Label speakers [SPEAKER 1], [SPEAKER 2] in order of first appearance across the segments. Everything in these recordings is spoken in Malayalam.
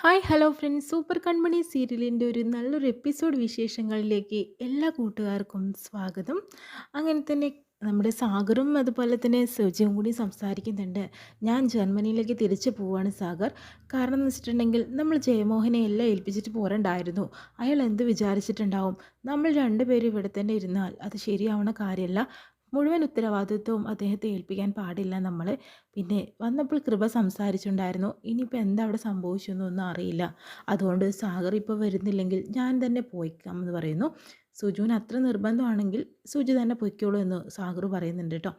[SPEAKER 1] ഹായ് ഹലോ ഫ്രണ്ട്സ്, സൂപ്പർ കൺമണി സീരിയലിൻ്റെ ഒരു നല്ലൊരു എപ്പിസോഡ് വിശേഷങ്ങളിലേക്ക് എല്ലാ കൂട്ടുകാർക്കും സ്വാഗതം. അങ്ങനെ തന്നെ നമ്മുടെ സാഗറും അതുപോലെ തന്നെ സുജിയും കൂടി സംസാരിക്കുന്നുണ്ട്. ഞാൻ ജർമ്മനിയിലേക്ക് തിരിച്ചു പോവാണ് സാഗർ. കാരണം എന്ന് വെച്ചിട്ടുണ്ടെങ്കിൽ നമ്മൾ ജയമോഹനെ എല്ലാം ഏൽപ്പിച്ചിട്ട് പോരണ്ടായിരുന്നു. അയാൾ എന്ത് വിചാരിച്ചിട്ടുണ്ടാവും? നമ്മൾ രണ്ടുപേരും ഇവിടെ തന്നെ ഇരുന്നാൽ അത് ശരിയാവണ കാര്യമല്ല. മുഴുവൻ ഉത്തരവാദിത്വവും അദ്ദേഹത്തെ ഏൽപ്പിക്കാൻ പാടില്ല നമ്മൾ. പിന്നെ വന്നപ്പോൾ കൃപ സംസാരിച്ചിട്ടുണ്ടായിരുന്നു. ഇനിയിപ്പോൾ എന്താ അവിടെ സംഭവിച്ചെന്നൊന്നും അറിയില്ല. അതുകൊണ്ട് സാഗർ ഇപ്പോൾ വരുന്നില്ലെങ്കിൽ ഞാൻ തന്നെ പോയിക്കാം എന്ന് പറയുന്നു. സുജുവിന് അത്ര നിർബന്ധമാണെങ്കിൽ സുജു തന്നെ പൊയ്ക്കോളൂ എന്ന് സാഗർ പറയുന്നുണ്ട് കേട്ടോ.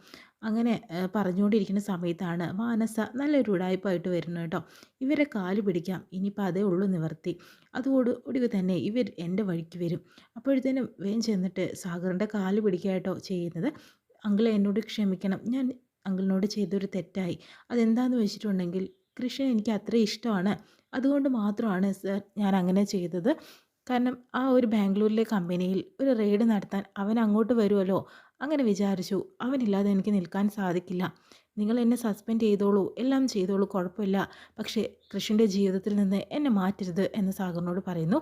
[SPEAKER 1] അങ്ങനെ പറഞ്ഞുകൊണ്ടിരിക്കുന്ന സമയത്താണ് മാനസ നല്ലൊരു ഉടായ്പായിട്ട് വരുന്നത് കേട്ടോ. ഇവരെ കാല് പിടിക്കാം, ഇനിയിപ്പോൾ അതേ ഉള്ളൂ നിവർത്തി. അതോട് ഒടുവിൽ തന്നെ ഇവർ എൻ്റെ വഴിക്ക് വരും. അപ്പോഴത്തേനും വേഗം ചെന്നിട്ട് സാഗറിൻ്റെ കാല് പിടിക്കാട്ടോ ചെയ്യുന്നത്. അങ്കിളെ എന്നോട് ക്ഷമിക്കണം, ഞാൻ അങ്കിളിനോട് ചെയ്തൊരു തെറ്റായി. അതെന്താണെന്ന് വെച്ചിട്ടുണ്ടെങ്കിൽ കൃഷ്ണൻ എനിക്ക് അത്ര ഇഷ്ടമാണ്. അതുകൊണ്ട് മാത്രമാണ് സർ ഞാൻ അങ്ങനെ ചെയ്തത്. കാരണം ആ ഒരു ബാംഗ്ലൂരിലെ കമ്പനിയിൽ ഒരു റെയ്ഡ് നടത്താൻ അവൻ അങ്ങോട്ട് വരുമല്ലോ, അങ്ങനെ വിചാരിച്ചു. അവനില്ലാതെ എനിക്ക് നിൽക്കാൻ സാധിക്കില്ല. നിങ്ങൾ എന്നെ സസ്പെൻഡ് ചെയ്തോളൂ, എല്ലാം ചെയ്തോളൂ, കുഴപ്പമില്ല. പക്ഷേ കൃഷിൻ്റെ ജീവിതത്തിൽ നിന്ന് എന്നെ മാറ്റരുത് എന്ന് സാഗറിനോട് പറയുന്നു.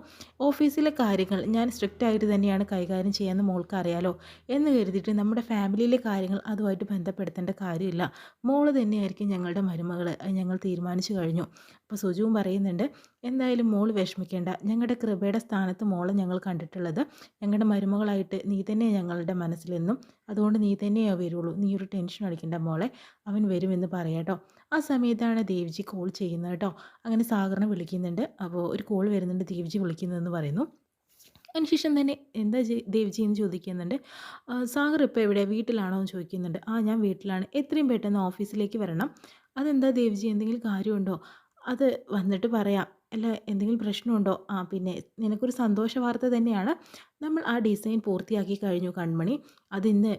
[SPEAKER 1] ഓഫീസിലെ കാര്യങ്ങൾ ഞാൻ സ്ട്രിക്റ്റ് ആയിട്ട് തന്നെയാണ് കൈകാര്യം ചെയ്യാമെന്ന് മോൾക്ക് അറിയാലോ എന്ന് കരുതിയിട്ട് നമ്മുടെ ഫാമിലിയിലെ കാര്യങ്ങൾ അതുമായിട്ട് ബന്ധപ്പെടുത്തേണ്ട കാര്യമില്ല. മോള് തന്നെയായിരിക്കും ഞങ്ങളുടെ മരുമകൾ, അത് ഞങ്ങൾ തീരുമാനിച്ചു കഴിഞ്ഞു. അപ്പോൾ സുജുവും പറയുന്നുണ്ട്, എന്തായാലും മോള് വിഷമിക്കേണ്ട. ഞങ്ങളുടെ കൃപയുടെ സ്ഥാനത്ത് മോളെ ഞങ്ങൾ കണ്ടിട്ടുള്ളത്. ഞങ്ങളുടെ മരുമകളായിട്ട് നീ തന്നെ ഞങ്ങളുടെ മനസ്സിലെന്നും. അതുകൊണ്ട് നീ തന്നെയേ വരുള്ളൂ. നീ ഒരു ടെൻഷൻ അടിക്കേണ്ട മോളെ, അവൻ വരുമെന്ന് പറയാട്ടോ. ആ സമയത്താണ് ദേവ്ജി കോൾ ചെയ്യുന്നത് കേട്ടോ. അങ്ങനെ സാഗറിനെ വിളിക്കുന്നുണ്ട്. അപ്പോൾ ഒരു കോൾ വരുന്നുണ്ട്, ദേവ്ജി വിളിക്കുന്നതെന്ന് പറയുന്നു. അതിനുശേഷം തന്നെ എന്താ ദേവ്ജി എന്ന് ചോദിക്കുന്നുണ്ട്. സാഗർ ഇപ്പോൾ എവിടെ, വീട്ടിലാണോ എന്ന് ചോദിക്കുന്നുണ്ട്. ആ ഞാൻ വീട്ടിലാണ്, എത്രയും പെട്ടെന്ന് ഓഫീസിലേക്ക് വരണം. അതെന്താ ദേവ്ജി, എന്തെങ്കിലും കാര്യമുണ്ടോ? അത് വന്നിട്ട് പറയാം. അല്ല, എന്തെങ്കിലും പ്രശ്നമുണ്ടോ? ആ പിന്നെ നിനക്കൊരു സന്തോഷ വാർത്ത തന്നെയാണ്. നമ്മൾ ആ ഡിസൈൻ പൂർത്തിയാക്കി കഴിഞ്ഞു കൺമണി. അതിന്ന്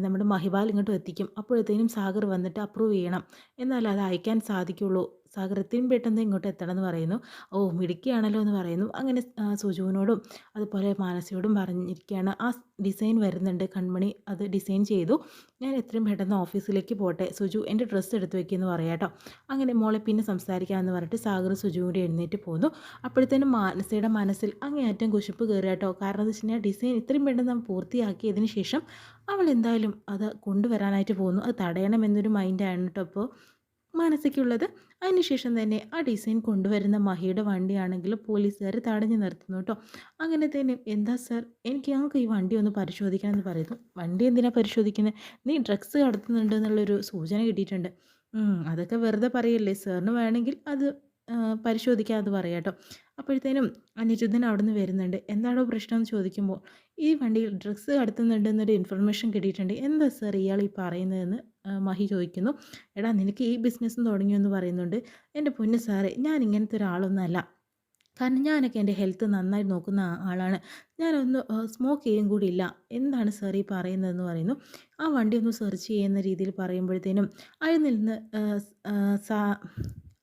[SPEAKER 1] നമ്മുടെ മഹിപാൽ ഇങ്ങോട്ട് എത്തിക്കും. അപ്പോഴത്തേനും സാഗർ വന്നിട്ട് അപ്രൂവ് ചെയ്യണം, എന്നാൽ അത് അയക്കാൻ സാധിക്കുള്ളൂ. സാഗർ എത്രയും പെട്ടെന്ന് ഇങ്ങോട്ട് എത്തണം എന്ന് പറയുന്നു. ഓ മിടുക്കിയാണല്ലോ എന്ന് പറയുന്നു. അങ്ങനെ സുജുവിനോടും അതുപോലെ മാനസയോടും പറഞ്ഞിരിക്കുകയാണ്. ആ ഡിസൈൻ വരുന്നുണ്ട് കൺമണി, അത് ഡിസൈൻ ചെയ്തു. ഞാൻ എത്രയും പെട്ടെന്ന് ഓഫീസിലേക്ക് പോട്ടെ. സുജു എൻ്റെ ഡ്രസ്സ് എടുത്ത് വെക്കുമെന്ന് പറയാം കേട്ടോ. അങ്ങനെ മോളെ പിന്നെ സംസാരിക്കാമെന്ന് പറഞ്ഞിട്ട് സാഗർ സുജു കൂടി എഴുന്നേറ്റ് പോന്നു. അപ്പോഴത്തേനും മാനസയുടെ മനസ്സിൽ അങ്ങേയറ്റം കുശിപ്പ് കയറി കേട്ടോ. കാരണം എന്ന് വെച്ച് കഴിഞ്ഞാൽ ഡിസൈൻ ഇത്രയും പെട്ടെന്ന് നമ്മൾ പൂർത്തിയാക്കിയതിന് ശേഷം അവൾ എന്തായാലും അത് കൊണ്ടുവരാനായിട്ട് പോകുന്നു. അത് തടയണമെന്നൊരു മൈൻഡാണ് കേട്ടോ അപ്പോൾ മാനസികയുള്ളത്. അതിനുശേഷം തന്നെ ആ ഡിസൈൻ കൊണ്ടുവരുന്ന മഹിയുടെ വണ്ടിയാണെങ്കിൽ പോലീസുകാർ തടഞ്ഞു നിർത്തുന്നു കേട്ടോ. അങ്ങനെ തന്നെ എന്താ സർ, ഞങ്ങൾക്ക് ഈ വണ്ടി ഒന്ന് പരിശോധിക്കണം എന്ന് പറയുന്നു. വണ്ടി എന്തിനാ പരിശോധിക്കുന്നത്? നീ ഡ്രഗ്സ് കടത്തുന്നുണ്ട് എന്നുള്ളൊരു സൂചന കിട്ടിയിട്ടുണ്ട്. അതൊക്കെ വെറുതെ പറയല്ലേ, സാറിന് വേണമെങ്കിൽ അത് പരിശോധിക്കാമെന്ന് പറയാം കേട്ടോ. അപ്പോഴത്തേനും അനിരുദ്ധൻ അവിടെ നിന്ന് വരുന്നുണ്ട്. എന്താണോ പ്രശ്നം എന്ന് ചോദിക്കുമ്പോൾ ഈ വണ്ടിയിൽ ഡ്രഗ്സ് കടത്തുന്നുണ്ടെന്നൊരു ഇൻഫർമേഷൻ കിട്ടിയിട്ടുണ്ട്. എന്താ സർ ഇയാൾ ഈ പറയുന്നതെന്ന് മഹി ചോദിക്കുന്നു. എടാ നിനക്ക് ഈ ബിസിനസ്സും തുടങ്ങിയെന്ന് പറയുന്നുണ്ട്. എൻ്റെ പൊന്ന് സാറേ, ഞാൻ ഇങ്ങനത്തെ ഒരാളൊന്നുമല്ല. കാരണം ഞാനൊക്കെ എൻ്റെ ഹെൽത്ത് നന്നായി നോക്കുന്ന ആളാണ്. ഞാനൊന്ന് സ്മോക്ക് ചെയ്യും കൂടിയില്ല. എന്താണ് സാർ ഈ പറയുന്നതെന്ന് പറയുന്നു. ആ വണ്ടി ഒന്ന് സെർച്ച് ചെയ്യുന്ന രീതിയിൽ പറയുമ്പോഴത്തേനും അതിൽ നിന്ന്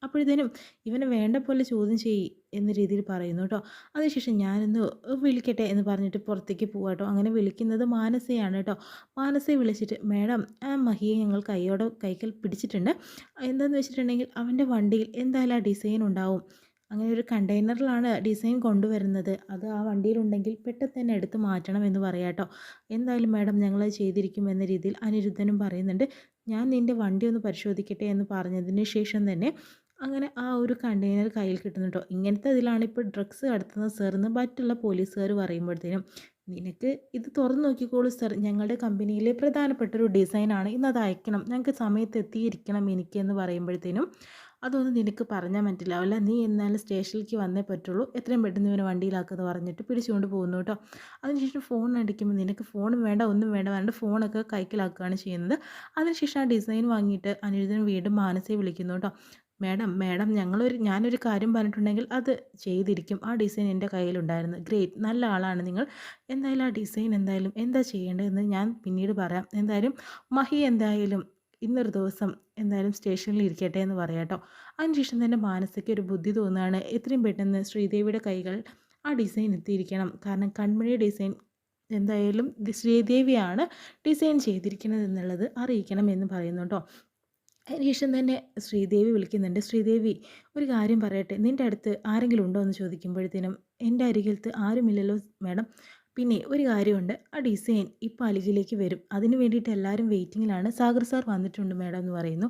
[SPEAKER 1] അപ്പോഴത്തേനും ഇവനെ വേണ്ട പോലെ ചോദ്യം ചെയ്യ് എന്ന രീതിയിൽ പറയുന്നു കേട്ടോ. അതിനുശേഷം ഞാനൊന്ന് വിളിക്കട്ടെ എന്ന് പറഞ്ഞിട്ട് പുറത്തേക്ക് പോവാം കേട്ടോ. അങ്ങനെ വിളിക്കുന്നത് മാനസയാണ് കേട്ടോ. മാനസയെ വിളിച്ചിട്ട്, മേഡം ആ മഹിയെ ഞങ്ങൾ കൈക്കൽ പിടിച്ചിട്ടുണ്ട്. എന്താണെന്ന് വെച്ചിട്ടുണ്ടെങ്കിൽ അവൻ്റെ വണ്ടിയിൽ എന്തായാലും ആ ഡിസൈൻ ഉണ്ടാവും. അങ്ങനെ ഒരു കണ്ടെയ്നറിലാണ് ഡിസൈൻ കൊണ്ടുവരുന്നത്. അത് ആ വണ്ടിയിലുണ്ടെങ്കിൽ പെട്ടെന്ന് തന്നെ എടുത്ത് മാറ്റണം എന്ന് പറയാം കേട്ടോ. എന്തായാലും മാഡം ഞങ്ങളത് ചെയ്തിരിക്കും എന്ന രീതിയിൽ അനിരുദ്ധനും പറയുന്നുണ്ട്. ഞാൻ നിൻ്റെ വണ്ടി ഒന്ന് പരിശോധിക്കട്ടെ എന്ന് പറഞ്ഞതിന് ശേഷം തന്നെ അങ്ങനെ ആ ഒരു കണ്ടെയ്നർ കയ്യിൽ കിട്ടുന്നു കേട്ടോ. ഇങ്ങനത്തെ ഇതിലാണ് ഇപ്പോൾ ഡ്രഗ്സ് കടത്തുന്നത് സാർ എന്ന് മറ്റുള്ള പോലീസുകാർ പറയുമ്പോഴത്തേനും, നിനക്ക് ഇത് തുറന്നു നോക്കിക്കോളൂ സാർ, ഞങ്ങളുടെ കമ്പനിയിലെ പ്രധാനപ്പെട്ട ഒരു ഡിസൈനാണ്, ഇന്ന് അത് അയക്കണം, ഞങ്ങൾക്ക് സമയത്ത് എത്തിയിരിക്കണം എനിക്ക് എന്ന് പറയുമ്പോഴത്തേനും, അതൊന്നും നിനക്ക് പറഞ്ഞാൽ മനസ്സിലാവില്ല, നീ എന്നാലും സ്റ്റേഷനിലേക്ക് വന്നേ പറ്റുള്ളൂ, എത്രയും പെട്ടെന്ന് ഇവനെ വണ്ടിയിലാക്കുമെന്ന് പറഞ്ഞിട്ട് പിടിച്ചുകൊണ്ട് പോകുന്നു കേട്ടോ. അതിനുശേഷം ഫോൺ അടിക്കുമ്പോൾ നിനക്ക് ഫോണും വേണ്ട ഒന്നും വേണ്ട പറഞ്ഞിട്ട് ഫോണൊക്കെ കൈക്കലാക്കുകയാണ് ചെയ്യുന്നത്. അതിനുശേഷം ആ ഡിസൈൻ വാങ്ങിയിട്ട് അനിരുദ്ധൻ വീണ്ടും മാനസയെ വിളിക്കുന്നു കേട്ടോ. മേഡം ഞാനൊരു കാര്യം പറഞ്ഞിട്ടുണ്ടെങ്കിൽ അത് ചെയ്തിരിക്കും. ആ ഡിസൈൻ എൻ്റെ കയ്യിലുണ്ടായിരുന്നു. ഗ്രേറ്റ്, നല്ല ആളാണ് നിങ്ങൾ. എന്തായാലും ആ ഡിസൈൻ എന്തായാലും എന്താ ചെയ്യേണ്ടതെന്ന് ഞാൻ പിന്നീട് പറയാം. എന്തായാലും മഹി എന്തായാലും ഇന്നൊരു ദിവസം എന്തായാലും സ്റ്റേഷനിൽ ഇരിക്കട്ടെ എന്ന് പറയാം കേട്ടോ. അതിനുശേഷം തന്നെ മാനസയ്ക്ക് ഒരു ബുദ്ധി തോന്നുകയാണ്. എത്രയും പെട്ടെന്ന് ശ്രീദേവിയുടെ കൈകൾ ആ ഡിസൈൻ എത്തിയിരിക്കണം. കാരണം കൺമണി ഡിസൈൻ എന്തായാലും ശ്രീദേവിയാണ് ഡിസൈൻ ചെയ്തിരിക്കുന്നത് എന്നുള്ളത് അറിയിക്കണം എന്ന് പറയുന്നു കേട്ടോ. അതിനുശേഷം തന്നെ ശ്രീദേവി വിളിക്കുന്നുണ്ട്. "ശ്രീദേവി, ഒരു കാര്യം പറയട്ടെ. നിൻ്റെ അടുത്ത് ആരെങ്കിലും ഉണ്ടോ?" എന്ന് ചോദിക്കുമ്പോഴത്തേനും, "എൻ്റെ അരികിലത്ത് ആരുമില്ലല്ലോ മാഡം. പിന്നെ ഒരു കാര്യമുണ്ട്. ആ ഡിസൈൻ ഇപ്പോൾ അരികിലേക്ക് വരും. അതിന് വേണ്ടിയിട്ട് എല്ലാവരും വെയിറ്റിങ്ങിലാണ്. സാഗർ സാർ വന്നിട്ടുണ്ട് മാഡം" എന്ന് പറയുന്നു.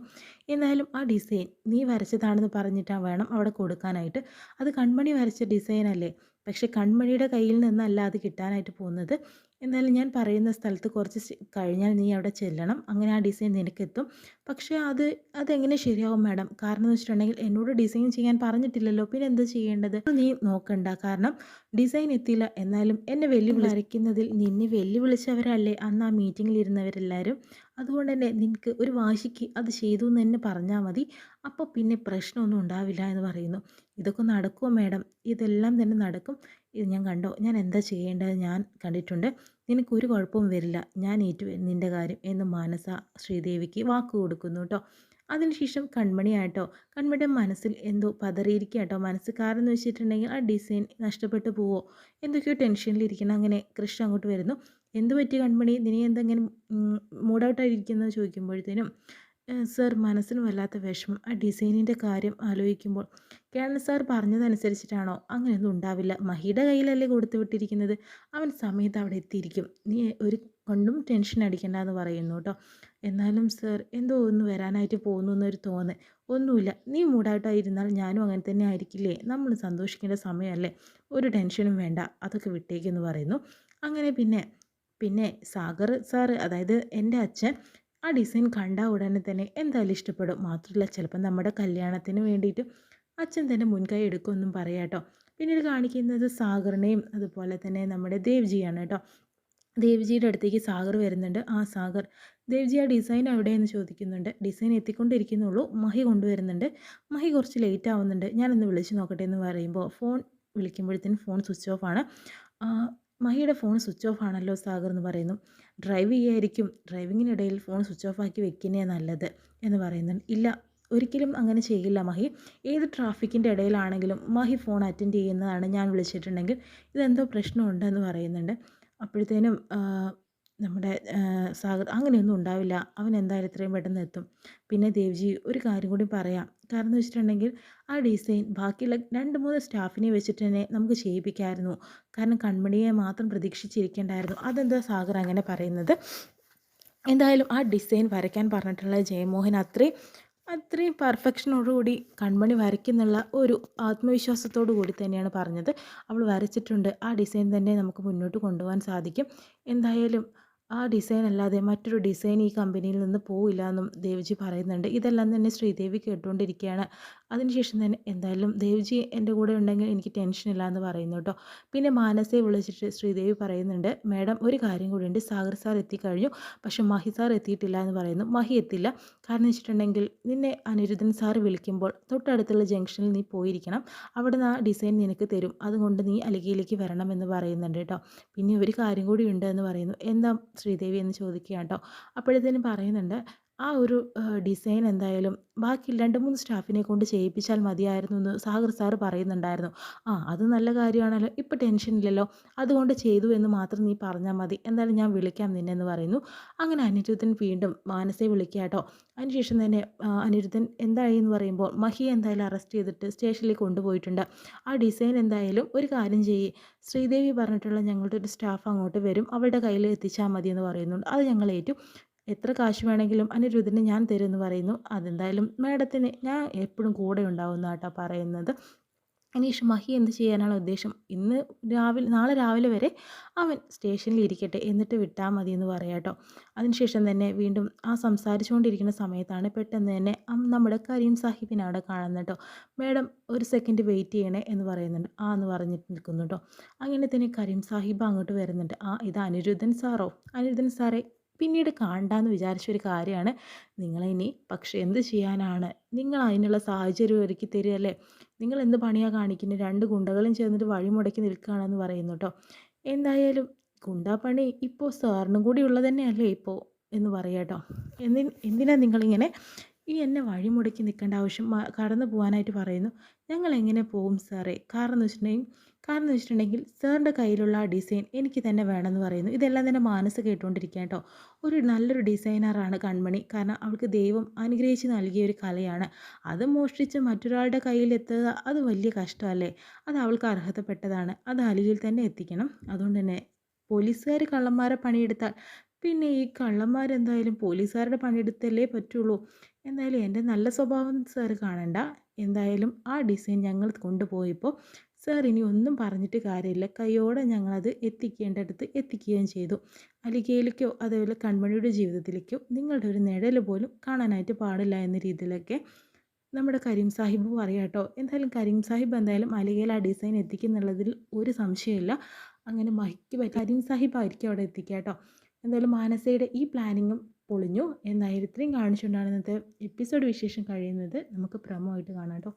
[SPEAKER 1] "എന്തായാലും ആ ഡിസൈൻ നീ വരച്ചതാണെന്ന് പറഞ്ഞിട്ടാ വേണം അവിടെ കൊടുക്കാനായിട്ട്. അത് കൺമണി വരച്ച ഡിസൈൻ അല്ലേ. പക്ഷേ കൺമണിയുടെ കയ്യിൽ നിന്നല്ല അത് കിട്ടാനായിട്ട് പോകുന്നത്. എന്തായാലും ഞാൻ പറയുന്ന സ്ഥലത്ത് കുറച്ച് കഴിഞ്ഞാൽ നീ അവിടെ ചെല്ലണം. അങ്ങനെ ആ ഡിസൈൻ നിനക്കെത്തും. പക്ഷേ അതെങ്ങനെ ശരിയാവും മാഡം? കാരണം എന്ന് വെച്ചിട്ടുണ്ടെങ്കിൽ എന്നോട് ഡിസൈൻ ചെയ്യാൻ പറഞ്ഞിട്ടില്ലല്ലോ. പിന്നെ എന്താ ചെയ്യേണ്ടത്? അത് നീ നോക്കണ്ട. കാരണം ഡിസൈൻ എത്തിയില്ല എന്നാലും എന്നെ വരയ്ക്കുന്നതിൽ നിന്നെ വെല്ലുവിളിച്ചവരല്ലേ അന്ന് ആ മീറ്റിങ്ങിൽ ഇരുന്നവരെല്ലാവരും. അതുകൊണ്ട് തന്നെ നിനക്ക് ഒരു വാശിക്ക് അത് ചെയ്തു എന്ന് തന്നെ പറഞ്ഞാൽ മതി. അപ്പോൾ പിന്നെ പ്രശ്നമൊന്നും ഉണ്ടാവില്ല" എന്ന് പറയുന്നു. "ഇതൊക്കെ നടക്കുമോ മാഡം?" "ഇതെല്ലാം തന്നെ നടക്കും. ഇത് ഞാൻ കണ്ടോ, ഞാൻ എന്താ ചെയ്യേണ്ടത് ഞാൻ കണ്ടിട്ടുണ്ട്. നിനക്കൊരു കുഴപ്പവും വരില്ല. ഞാൻ ഏറ്റു നിൻ്റെ കാര്യം" എന്ന് മാനസ ശ്രീദേവിക്ക് വാക്ക് കൊടുക്കുന്നു കേട്ടോ. അതിനുശേഷം കൺമണിയാട്ടോ, കൺമണിയുടെ മനസ്സിൽ എന്തോ പതറിയിരിക്കുക കേട്ടോ മനസ്സ്. കാരണം എന്ന് വെച്ചിട്ടുണ്ടെങ്കിൽ ആ ഡിസൈൻ നഷ്ടപ്പെട്ടു പോവോ, എന്തൊക്കെയോ ടെൻഷനിലിരിക്കണം. അങ്ങനെ കൃഷ്ണ അങ്ങോട്ട് വരുന്നു. "എന്ത് പറ്റി കൺമണി, നീ എന്തെങ്കിലും മൂഡ് ഔട്ടായിരിക്കുന്നത്?" ചോദിക്കുമ്പോഴത്തേനും, സർ മനസ്സിന് വല്ലാത്ത വിഷമം. ആ ഡിസൈനിൻ്റെ കാര്യം ആലോചിക്കുമ്പോൾ." കേണൽ സാർ പറഞ്ഞതനുസരിച്ചിട്ടാണോ? അങ്ങനെയൊന്നും ഉണ്ടാവില്ല. മഹിയുടെ കയ്യിലല്ലേ കൊടുത്തു വിട്ടിരിക്കുന്നത്. അവൻ സമയത്ത് അവിടെ എത്തിയിരിക്കും. നീ ഒരു കൊണ്ടും ടെൻഷൻ അടിക്കണ്ട" എന്ന് പറയുന്നു കേട്ടോ. "എന്നാലും സർ എന്തോ ഒന്ന് വരാനായിട്ട് പോകുന്നു എന്നൊരു തോന്നൽ." "ഒന്നുമില്ല. നീ മൂഡായിട്ടായിരുന്നാൽ ഞാനും അങ്ങനെ തന്നെ ആയിരിക്കില്ലേ. നമ്മൾ സന്തോഷിക്കേണ്ട സമയമല്ലേ. ഒരു ടെൻഷനും വേണ്ട. അതൊക്കെ വിട്ടേക്കെന്ന് പറയുന്നു. അങ്ങനെ പിന്നെ സാഗർ സാറ്, അതായത് എൻ്റെ അച്ഛൻ, ആ ഡിസൈൻ കണ്ട ഉടനെ തന്നെ എന്തായാലും ഇഷ്ടപ്പെടും. മാത്രമല്ല ചിലപ്പോൾ നമ്മുടെ കല്യാണത്തിന് വേണ്ടിയിട്ട് അച്ഛൻ തന്നെ മുൻകൈ എടുക്കുമെന്നും പറയാം കേട്ടോ. പിന്നീട് കാണിക്കുന്നത് സാഗറിനെയും അതുപോലെ തന്നെ നമ്മുടെ ദേവ്ജിയാണ് കേട്ടോ. ദേവ്ജിയുടെ അടുത്തേക്ക് സാഗർ വരുന്നുണ്ട്. "ആ സാഗർ, ദേവ്ജി ആ ഡിസൈൻ എവിടെയെന്ന് ചോദിക്കുന്നുണ്ട്. "ഡിസൈൻ എത്തിക്കൊണ്ടിരിക്കുന്നുള്ളൂ. മഹി കൊണ്ടുവരുന്നുണ്ട്. മഹി കുറച്ച് ലേറ്റ് ആവുന്നുണ്ട്. ഞാനൊന്ന് വിളിച്ച് നോക്കട്ടെ" എന്ന് പറയുമ്പോൾ ഫോൺ വിളിക്കുമ്പോഴത്തേനും ഫോൺ സ്വിച്ച് ഓഫ് ആണ്. "ആ, മഹിയുടെ ഫോൺ സ്വിച്ച് ഓഫ് ആണല്ലോ സാഗർ" എന്ന് പറയുന്നു. "ഡ്രൈവ് ചെയ്യായിരിക്കും. ഡ്രൈവിങ്ങിനിടയിൽ ഫോൺ സ്വിച്ച് ഓഫ് ആക്കി വെക്കുന്നേ നല്ലത്" എന്ന് പറയുന്നുണ്ട്. "ഇല്ല, ഒരിക്കലും അങ്ങനെ ചെയ്യില്ല മഹി. ഏത് ട്രാഫിക്കിൻ്റെ ഇടയിലാണെങ്കിലും മഹി ഫോൺ അറ്റൻഡ് ചെയ്യുന്നതാണ് ഞാൻ വിളിച്ചിട്ടുണ്ടെങ്കിൽ. ഇതെന്തോ പ്രശ്നമുണ്ടെന്ന്" പറയുന്നുണ്ട്. അപ്പോഴത്തേനും നമ്മുടെ സാഗർ, "അങ്ങനെയൊന്നും ഉണ്ടാവില്ല. അവൻ എന്തായാലും എത്രയും പെട്ടെന്ന് എത്തും. പിന്നെ ദേവ്ജി, ഒരു കാര്യം കൂടി പറയാം. കാരണം എന്ന് വെച്ചിട്ടുണ്ടെങ്കിൽ ആ ഡിസൈൻ ബാക്കിയുള്ള 2, 3 സ്റ്റാഫിനെ വെച്ചിട്ട് തന്നെ നമുക്ക് ചെയ്യിപ്പിക്കാമായിരുന്നു. കാരണം കൺമണിയെ മാത്രം പ്രതീക്ഷിച്ചിരിക്കേണ്ടായിരുന്നു." "അതെന്താ സാഗർ അങ്ങനെ പറയുന്നത്? എന്തായാലും ആ ഡിസൈൻ വരയ്ക്കാൻ പറഞ്ഞിട്ടുള്ള ജയമോഹൻ അത്രയും പെർഫെക്ഷനോടുകൂടി കൺമണി വരയ്ക്കുന്നുള്ള ഒരു ആത്മവിശ്വാസത്തോടു കൂടി തന്നെയാണ് പറഞ്ഞത്. അവൾ വരച്ചിട്ടുണ്ട്. ആ ഡിസൈൻ തന്നെ നമുക്ക് മുന്നോട്ട് കൊണ്ടുപോകാൻ സാധിക്കും. എന്തായാലും ആ ഡിസൈൻ അല്ലാതെ മറ്റൊരു ഡിസൈൻ ഈ കമ്പനിയിൽ നിന്ന് പോവില്ല എന്നും ദേവ്ജി പറയുന്നുണ്ട്. ഇതെല്ലാം തന്നെ ശ്രീദേവി കേട്ടുകൊണ്ടിരിക്കുകയാണ്. അതിനുശേഷം തന്നെ, "എന്തായാലും ദേവ്ജി എൻ്റെ കൂടെ ഉണ്ടെങ്കിൽ എനിക്ക് ടെൻഷനില്ല" എന്ന് പറയുന്നു കേട്ടോ. പിന്നെ മാനസയെ വിളിച്ചിട്ട് ശ്രീദേവി പറയുന്നുണ്ട്, "മേഡം, ഒരു കാര്യം കൂടിയുണ്ട്. സാഗർ സാർ എത്തിക്കഴിഞ്ഞു. പക്ഷേ മഹി സാർ എത്തിയിട്ടില്ല" എന്ന് പറയുന്നു. "മഹി എത്തില്ല. കാരണം വെച്ചിട്ടുണ്ടെങ്കിൽ നിന്നെ അനിരുദ്ധൻ സാർ വിളിക്കുമ്പോൾ തൊട്ടടുത്തുള്ള ജംഗ്ഷനിൽ നീ പോയിരിക്കണം. അവിടുന്ന് ആ ഡിസൈൻ നിനക്ക് തരും. അതുകൊണ്ട് നീ അലിഗയിലേക്ക് വരണം" എന്ന് പറയുന്നുണ്ട് കേട്ടോ. "പിന്നെ ഒരു കാര്യം കൂടി ഉണ്ട്" എന്ന് പറയുന്നു. "എന്താ ശ്രീദേവി?" എന്ന് ചോദിക്കുക കേട്ടോ. അപ്പോഴത്തേനും പറയുന്നുണ്ട്, "ആ ഒരു ഡിസൈൻ എന്തായാലും ബാക്കി 2, 3 സ്റ്റാഫിനെ കൊണ്ട് ചെയ്യിപ്പിച്ചാൽ മതിയായിരുന്നു എന്ന് സാഗർ സാർ പറയുന്നുണ്ടായിരുന്നു." "ആ, അത് നല്ല കാര്യമാണല്ലോ. ഇപ്പോൾ ടെൻഷനില്ലല്ലോ. അതുകൊണ്ട് ചെയ്തു എന്ന് മാത്രം നീ പറഞ്ഞാൽ മതി. എന്തായാലും ഞാൻ വിളിക്കാം നിന്നെ" എന്ന് പറയുന്നു. അങ്ങനെ അനിരുദ്ധൻ വീണ്ടും മാനസയെ വിളിക്കുക കേട്ടോ. അതിനുശേഷം തന്നെ അനിരുദ്ധൻ എന്തായി എന്ന് പറയുമ്പോൾ, "മഹിയെ എന്തായാലും അറസ്റ്റ് ചെയ്തിട്ട് സ്റ്റേഷനിലേക്ക് കൊണ്ടുപോയിട്ടുണ്ട്. ആ ഡിസൈൻ എന്തായാലും ഒരു കാര്യം ചെയ്യ്. ശ്രീദേവി പറഞ്ഞിട്ടുള്ള ഞങ്ങളുടെ ഒരു സ്റ്റാഫ് അങ്ങോട്ട് വരും. അവളുടെ കയ്യിൽ എത്തിച്ചാൽ മതി" എന്ന് പറയുന്നുണ്ട്. "അത് ഞങ്ങൾ ഏറ്റു. എത്ര കാശ് വേണമെങ്കിലും അനിരുദ്ധിന് ഞാൻ തരുമെന്ന്" പറയുന്നു. "അതെന്തായാലും മാഡത്തിന് ഞാൻ എപ്പോഴും കൂടെ ഉണ്ടാവുന്ന കേട്ടോ പറയുന്നത്." അനീഷ്, മഹി എന്ത് ചെയ്യാനാണ് ഉദ്ദേശം? നാളെ രാവിലെ വരെ അവൻ സ്റ്റേഷനിൽ ഇരിക്കട്ടെ, എന്നിട്ട് വിട്ടാൽ മതി എന്ന് പറയാം കേട്ടോ. അതിനുശേഷം തന്നെ വീണ്ടും ആ സംസാരിച്ചുകൊണ്ടിരിക്കുന്ന സമയത്താണ് പെട്ടെന്ന് തന്നെ നമ്മുടെ കരീം സാഹിബിനെ അവിടെ കാണുന്നത് കേട്ടോ. "മേഡം, ഒരു സെക്കൻഡ് വെയിറ്റ് ചെയ്യണേ" എന്ന് പറയുന്നുണ്ട്. "ആ" എന്ന് പറഞ്ഞിട്ട് നിൽക്കുന്നു കേട്ടോ. അങ്ങനെ തന്നെ കരീം സാഹിബ് അങ്ങോട്ട് വരുന്നുണ്ട്. "ആ, ഇത് അനിരുദ്ധൻ സാറോ?" "അനിരുദ്ധൻ സാറേ, പിന്നീട് കാണണ്ടാന്ന് വിചാരിച്ചൊരു കാര്യമാണ് നിങ്ങളിനി. പക്ഷെ എന്ത് ചെയ്യാനാണ്, നിങ്ങൾ അതിനുള്ള സാഹചര്യം ഒരുക്കി തരികയല്ലേ. നിങ്ങൾ എന്ത് പണിയാണ് കാണിക്കുന്നത്? 2 ഗുണ്ടകളും ചേർന്നിട്ട് വഴിമുടക്കി നിൽക്കുകയാണെന്ന്" പറയുന്നു കേട്ടോ. "എന്തായാലും ഗുണ്ടാപ്പണി ഇപ്പോൾ സാറിനും കൂടി ഉള്ളത് തന്നെയല്ലേ ഇപ്പോൾ" എന്ന് പറയാം കേട്ടോ. "എന്തിനാ നിങ്ങളിങ്ങനെ ഈ എന്നെ വഴിമുടക്കി നിൽക്കേണ്ട ആവശ്യം കടന്നു പോകാനായിട്ട് പറയുന്നു. ഞങ്ങൾ എങ്ങനെ പോകും സാറേ? കാരണം എന്ന് വെച്ചിട്ടുണ്ടെങ്കിൽ സാറിൻ്റെ കയ്യിലുള്ള ആ ഡിസൈൻ എനിക്ക് തന്നെ വേണമെന്ന് പറയുന്നു. ഇതെല്ലാം തന്നെ മാനസ കേട്ടുകൊണ്ടിരിക്കുക കേട്ടോ. ഒരു നല്ലൊരു ഡിസൈനറാണ് കൺമണി. കാരണം അവൾക്ക് ദൈവം അനുഗ്രഹിച്ച് നൽകിയ ഒരു കലയാണ്. അത് മോഷ്ടിച്ച് മറ്റൊരാളുടെ കയ്യിലെത്തുക അത് വലിയ കഷ്ടമല്ലേ? അത് അവൾക്ക് അർഹതപ്പെട്ടതാണ്. അത് അലിയിൽ തന്നെ എത്തിക്കണം. അതുകൊണ്ട് തന്നെ പോലീസുകാർ കള്ളന്മാരെ പണിയെടുത്താൽ പിന്നെ ഈ കള്ളന്മാരെന്തായാലും പോലീസുകാരുടെ പണിയെടുത്തല്ലേ പറ്റുള്ളൂ. എന്തായാലും എൻ്റെ നല്ല സ്വഭാവം സാർ കാണണ്ട. എന്തായാലും ആ ഡിസൈൻ ഞങ്ങൾ കൊണ്ടുപോയപ്പോൾ സാർ ഇനി ഒന്നും പറഞ്ഞിട്ട് കാര്യമില്ല. കയ്യോടെ ഞങ്ങളത് എത്തിക്കേണ്ടടുത്ത് എത്തിക്കുകയും ചെയ്തു. അലിഗയിലേക്കോ അതേപോലെ കൺമണിയുടെ ജീവിതത്തിലേക്കോ നിങ്ങളുടെ ഒരു നിഴൽ പോലും കാണാനായിട്ട് പാടില്ല എന്ന രീതിയിലൊക്കെ നമ്മുടെ കരീം സാഹിബ് പറയാം കേട്ടോ. എന്തായാലും കരീം സാഹിബ് എന്തായാലും അലിഗയിൽ ആ ഡിസൈൻ എത്തിക്കുന്നുള്ളതിൽ ഒരു സംശയമില്ല. അങ്ങനെ മഹിക്ക് പറ്റി കരീം സാഹിബ് ആയിരിക്കും അവിടെ എത്തിക്കുക കേട്ടോ. എന്തായാലും മാനസയുടെ ഈ പ്ലാനിങ്ങും പൊളിഞ്ഞു. എന്തായാലും ഇത്രയും കാണിച്ചുകൊണ്ടാണ് ഇന്നത്തെ എപ്പിസോഡ് വിശേഷം കഴിയുന്നത്. നമുക്ക് പ്രമോ ആയിട്ട് കാണാം കേട്ടോ.